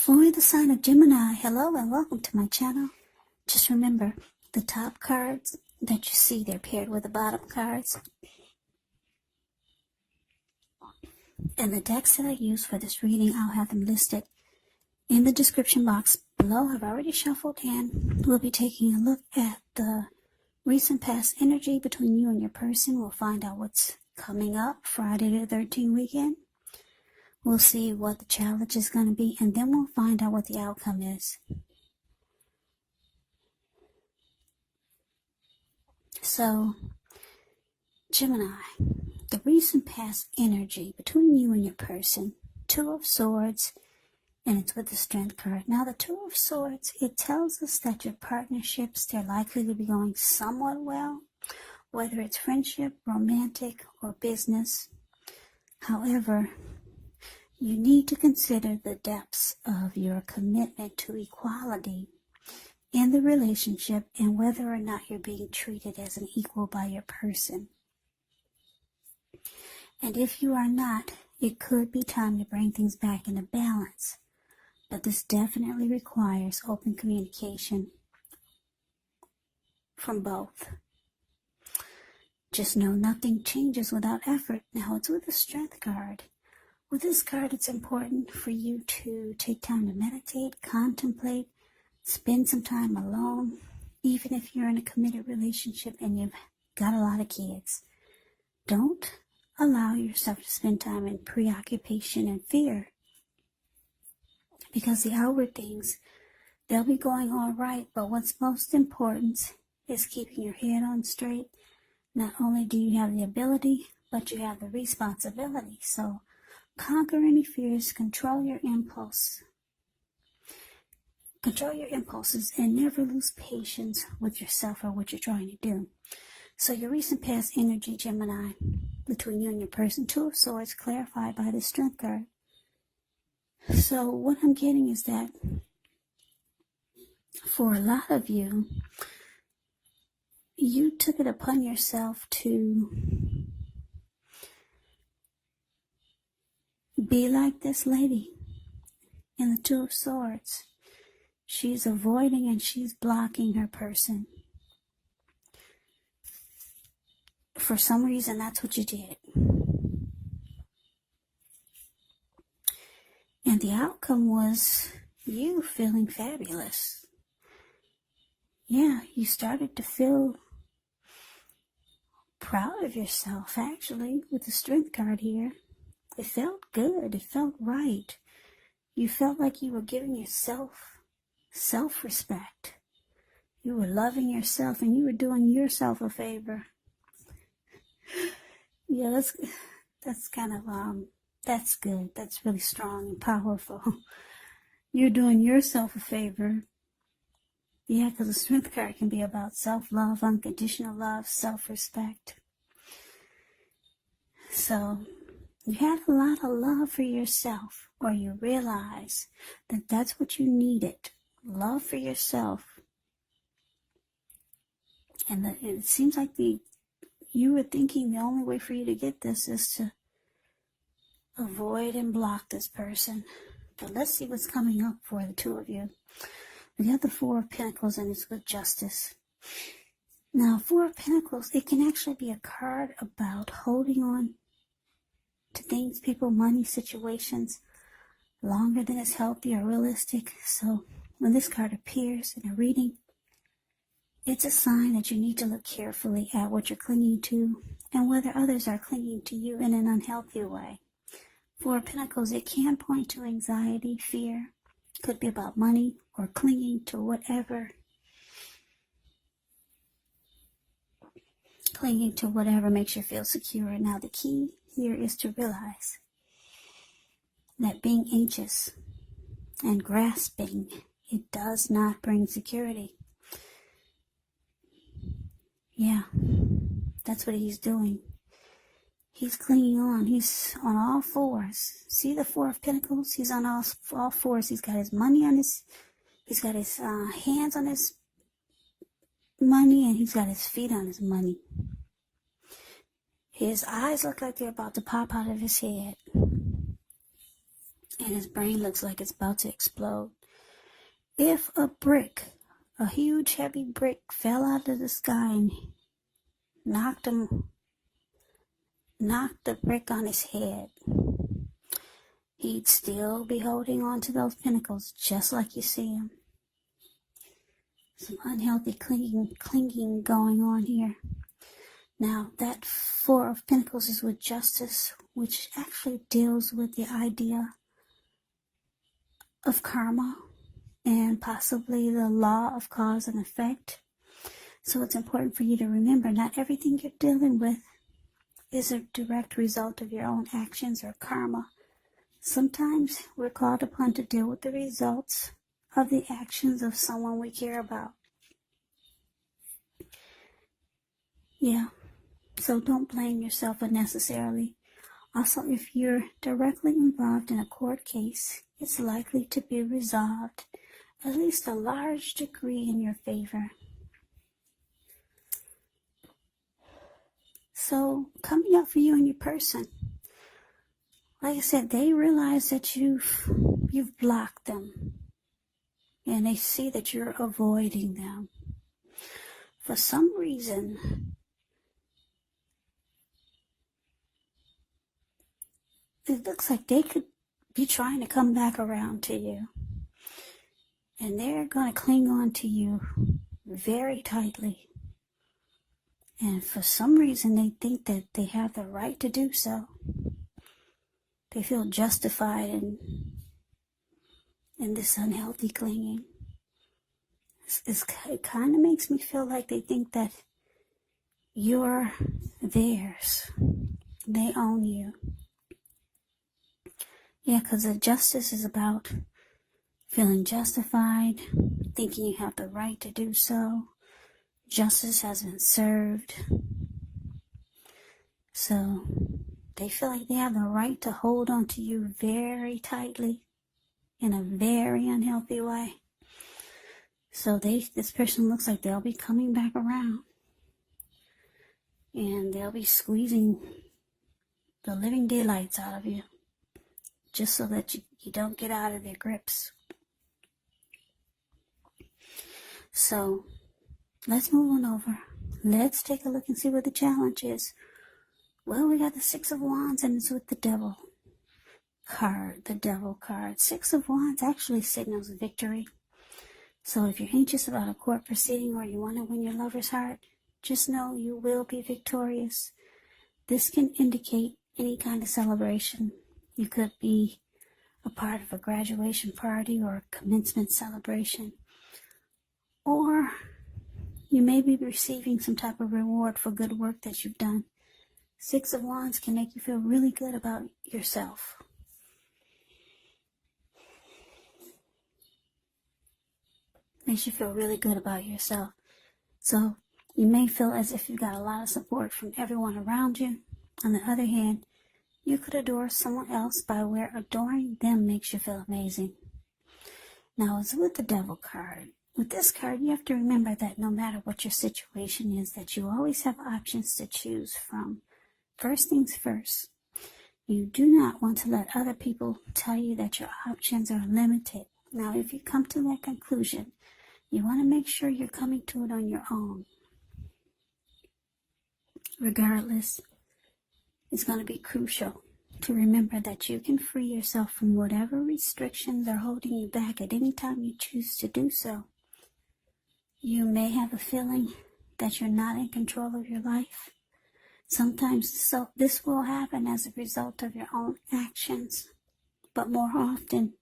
For the sign of Gemini, hello and welcome to my channel. Just remember, the top cards that you see, they're paired with the bottom cards. And the decks that I use for this reading, I'll have them listed in the description box below. I've already shuffled and we'll be taking a look at the recent past energy between you and your person. We'll find out what's coming up Friday the 13th weekend. We'll see what the challenge is going to be, and then we'll find out what the outcome is. So, Gemini, the recent past energy between you and your person, Two of Swords, and it's with the Strength card. Now, the Two of Swords, it tells us that your partnerships, they're likely to be going somewhat well, whether it's friendship, romantic, or business. However, you need to consider the depths of your commitment to equality in the relationship and whether or not you're being treated as an equal by your person. And if you are not, it could be time to bring things back into balance. But this definitely requires open communication from both. Just know nothing changes without effort. Now, it's with the Strength card. With this card, it's important for you to take time to meditate, contemplate, spend some time alone, even if you're in a committed relationship and you've got a lot of kids. Don't allow yourself to spend time in preoccupation and fear, because the outward things, they'll be going all right, but what's most important is keeping your head on straight. Not only do you have the ability, but you have the responsibility. So conquer any fears, control your impulses, and never lose patience with yourself or what you're trying to do. So your recent past energy, Gemini, between you and your person, Two of Swords, clarified by the Strength card. So what I'm getting is that for a lot of you, you took it upon yourself to be like this lady in the Two of Swords. She's avoiding and she's blocking her person. For some reason, that's what you did. And the outcome was you feeling fabulous. Yeah, you started to feel proud of yourself, actually, with the Strength card here. It felt good. It felt right. You felt like you were giving yourself self-respect. You were loving yourself and you were doing yourself a favor. Yeah, that's kind of, that's good. That's really strong and powerful. You're doing yourself a favor. Yeah, because the Strength card can be about self-love, unconditional love, self-respect. So you had a lot of love for yourself, or you realize that that's what you needed, love for yourself. And it seems like you were thinking the only way for you to get this is to avoid and block this person. But let's see what's coming up for the two of you. We got the Four of Pentacles, and it's with Justice. Now, Four of Pentacles, it can actually be a card about holding on to things, people, money, situations, longer than is healthy or realistic. So when this card appears in a reading, it's a sign that you need to look carefully at what you're clinging to and whether others are clinging to you in an unhealthy way. Four of Pentacles, it can point to anxiety, fear. Could be about money or clinging to whatever. Clinging to whatever makes you feel secure. Now the key here is to realize that being anxious and grasping, it does not bring security. Yeah, that's what he's doing. He's clinging on. He's on all fours. See the Four of Pentacles? He's on all fours. He's got his money on he's got his hands on his money, and he's got his feet on his money. His eyes look like they're about to pop out of his head. and his brain looks like it's about to explode. If a brick, a huge heavy brick, fell out of the sky and knocked the brick on his head, he'd still be holding on to those pentacles just like you see him. Some unhealthy clinging going on here. Now, that Four of Pentacles is with Justice, which actually deals with the idea of karma and possibly the law of cause and effect. So it's important for you to remember, not everything you're dealing with is a direct result of your own actions or karma. Sometimes we're called upon to deal with the results of the actions of someone we care about. Yeah, so don't blame yourself unnecessarily. Also, if you're directly involved in a court case, it's likely to be resolved, at least a large degree, in your favor. So, coming up for you and your person, like I said, they realize that you've blocked them, and they see that you're avoiding them. For some reason, it looks like they could be trying to come back around to you, and they're going to cling on to you very tightly. And for some reason, they think that they have the right to do so. They feel justified in this unhealthy clinging. It kind of makes me feel like they think that you're theirs. They own you. Yeah, because the Justice is about feeling justified, thinking you have the right to do so. Justice has been served. So they feel like they have the right to hold on to you very tightly in a very unhealthy way. So this person looks like they'll be coming back around, and they'll be squeezing the living daylights out of you just so that you don't get out of their grips. So let's move on over. Let's take a look and see what the challenge is. Well, we got the Six of Wands, and it's with the Devil card, the Devil card. Six of Wands actually signals victory. So if you're anxious about a court proceeding or you want to win your lover's heart, just know you will be victorious. This can indicate any kind of celebration. You could be a part of a graduation party or a commencement celebration. Or you may be receiving some type of reward for good work that you've done. Six of Wands can make you feel really good about yourself. Makes you feel really good about yourself. So you may feel as if you got a lot of support from everyone around you. On the other hand, you could adore someone else by where adoring them makes you feel amazing. Now, it's with the Devil card. With this card, you have to remember that no matter what your situation is, that you always have options to choose from. First things first, you do not want to let other people tell you that your options are limited. Now, if you come to that conclusion, you want to make sure you're coming to it on your own. Regardless, it's going to be crucial to remember that you can free yourself from whatever restrictions are holding you back at any time you choose to do so. You may have a feeling that you're not in control of your life. Sometimes this will happen as a result of your own actions, but more often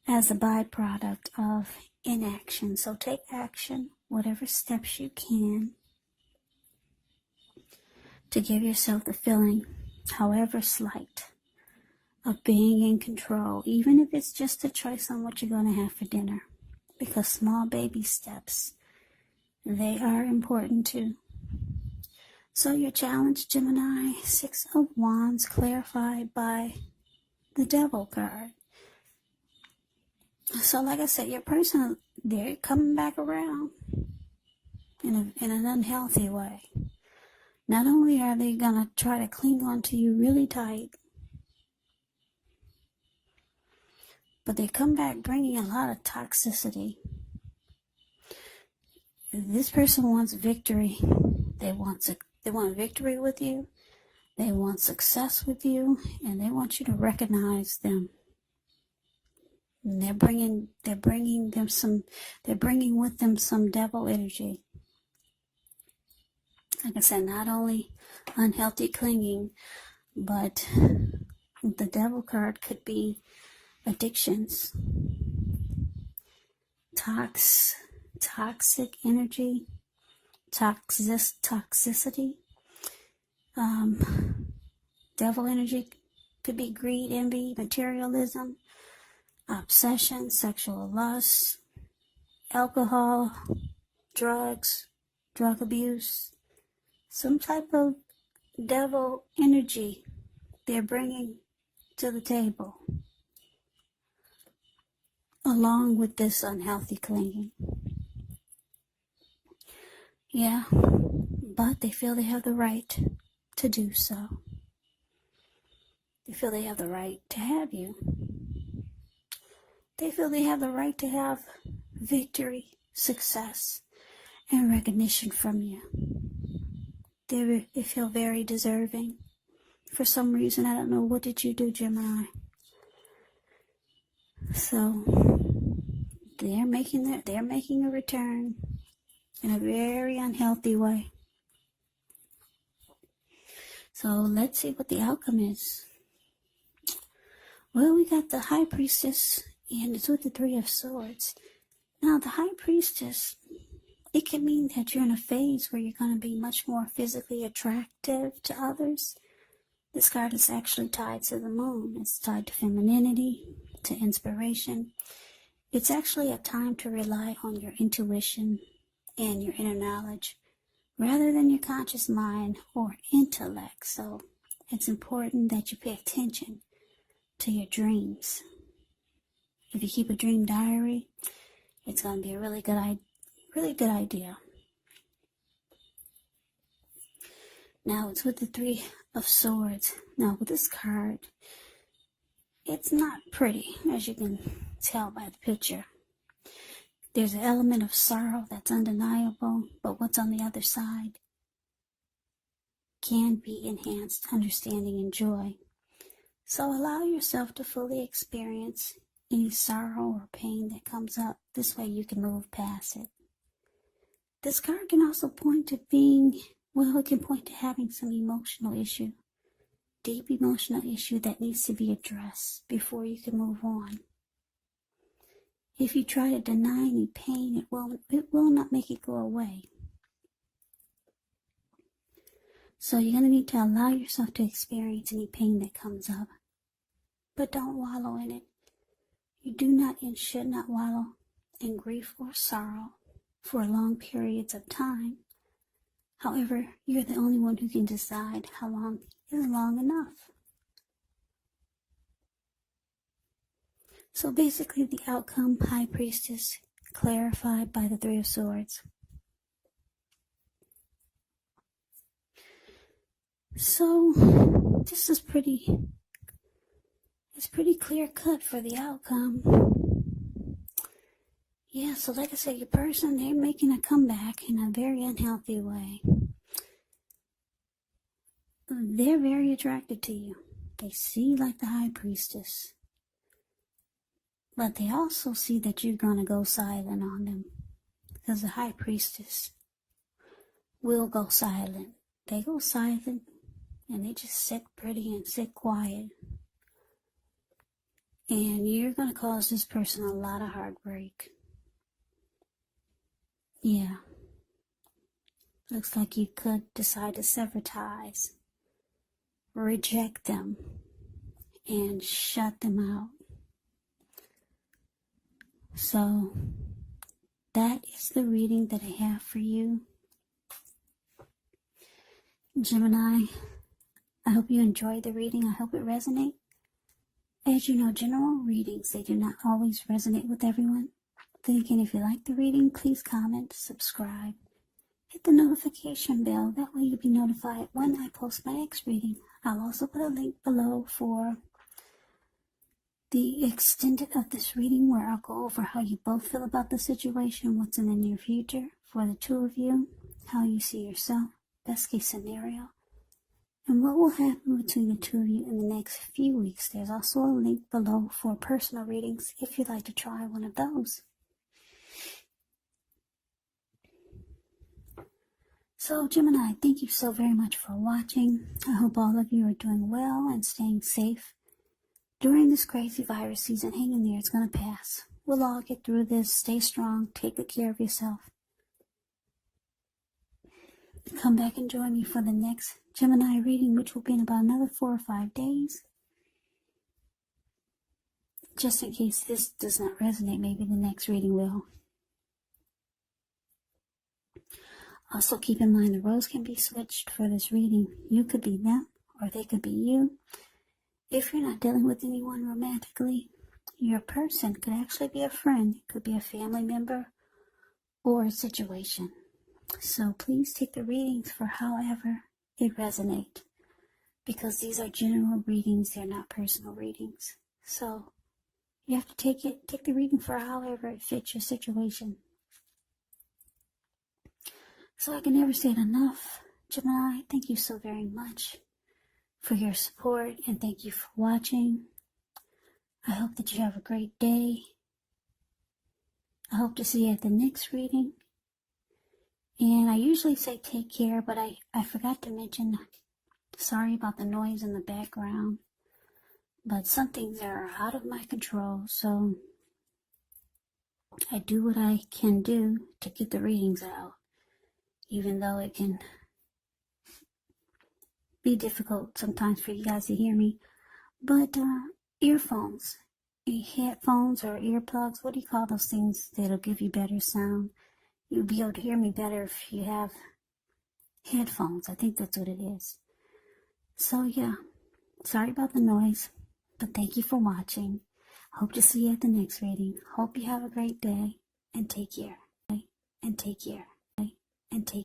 as a byproduct of inaction. So take action, whatever steps you can, to give yourself the feeling, however slight, of being in control, even if it's just a choice on what you're going to have for dinner. Because small baby steps, they are important too. So your challenge, Gemini, Six of Wands, clarified by the Devil card. So like I said, your person, they're coming back around in an unhealthy way. Not only are they going to try to cling on to you really tight, but they come back bringing a lot of toxicity. This person wants victory. They want victory with you. They want success with you, and they want you to recognize them. And they're bringing with them some devil energy. Like I said, not only unhealthy clinging, but the devil card could be addictions, toxic energy, toxicity. Devil energy could be greed, envy, materialism, obsession, sexual lust, alcohol, drugs, drug abuse, some type of devil energy they're bringing to the table, along with this unhealthy clinging. Yeah, but they feel they have the right to do so. They feel they have the right to have you. They feel they have the right to have victory, success, and recognition from you. They feel very deserving. For some reason, I don't know, what did you do, Gemini? So they're making a return in a very unhealthy way. So let's see what the outcome is. Well, we got the High Priestess, and it's with the Three of Swords. Now, the High Priestess, it can mean that you're in a phase where you're going to be much more physically attractive to others. This card is actually tied to the moon. It's tied to femininity, to inspiration. It's actually a time to rely on your intuition and your inner knowledge rather than your conscious mind or intellect. So it's important that you pay attention to your dreams. If you keep a dream diary, it's going to be a really good idea. Now it's with the Three of Swords. Now with this card, it's not pretty, as you can tell by the picture. There's an element of sorrow that's undeniable, but what's on the other side can be enhanced understanding and joy. So allow yourself to fully experience any sorrow or pain that comes up. This way you can move past it. This card can also point to it can point to having some emotional issue, deep emotional issue that needs to be addressed before you can move on. If you try to deny any pain, it will not make it go away. So you're going to need to allow yourself to experience any pain that comes up. But don't wallow in it. You do not and should not wallow in grief or sorrow for long periods of time. However, you're the only one who can decide how long is long enough. So basically the outcome, High Priestess, clarified by the Three of Swords. So this is it's pretty clear cut for the outcome. Yeah, so like I said, your person, they're making a comeback in a very unhealthy way. They're very attracted to you. They see like the High Priestess. But they also see that you're going to go silent on them. Because the High Priestess will go silent. They go silent and they just sit pretty and sit quiet. And you're going to cause this person a lot of heartbreak. Yeah. Looks like you could decide to sever ties, reject them, and shut them out. So, that is the reading that I have for you, Gemini. I hope you enjoyed the reading. I hope it resonates. As you know, general readings, they do not always resonate with everyone. Then again, if you like the reading, please comment, subscribe, hit the notification bell. That way you'll be notified when I post my next reading. I'll also put a link below for the extended of this reading, where I'll go over how you both feel about the situation, what's in the near future for the two of you, how you see yourself, best case scenario, and what will happen between the two of you in the next few weeks. There's also a link below for personal readings if you'd like to try one of those. So Gemini, thank you so very much for watching. I hope all of you are doing well and staying safe during this crazy virus season. Hang in there, it's going to pass. We'll all get through this. Stay strong, take good care of yourself. Come back and join me for the next Gemini reading, which will be in about another 4 or 5 days. Just in case this does not resonate, maybe the next reading will. Also keep in mind the roles can be switched for this reading. You could be them or they could be you. If you're not dealing with anyone romantically, your person could actually be a friend. It could be a family member or a situation. So please take the readings for however it resonates, because these are general readings, they're not personal readings. So you have to take the reading for however it fits your situation. So I can never say it enough. Gemini, thank you so very much for your support, and thank you for watching. I hope that you have a great day. I hope to see you at the next reading. And I usually say take care, but I forgot to mention, sorry about the noise in the background, but some things are out of my control, so I do what I can do to get the readings out, even though it can be difficult sometimes for you guys to hear me. But earphones, headphones or earplugs, what do you call those things that'll give you better sound? You'll be able to hear me better if you have headphones. I think that's what it is. So yeah, sorry about the noise, but thank you for watching. Hope to see you at the next reading. Hope you have a great day, and take care. And take care. And take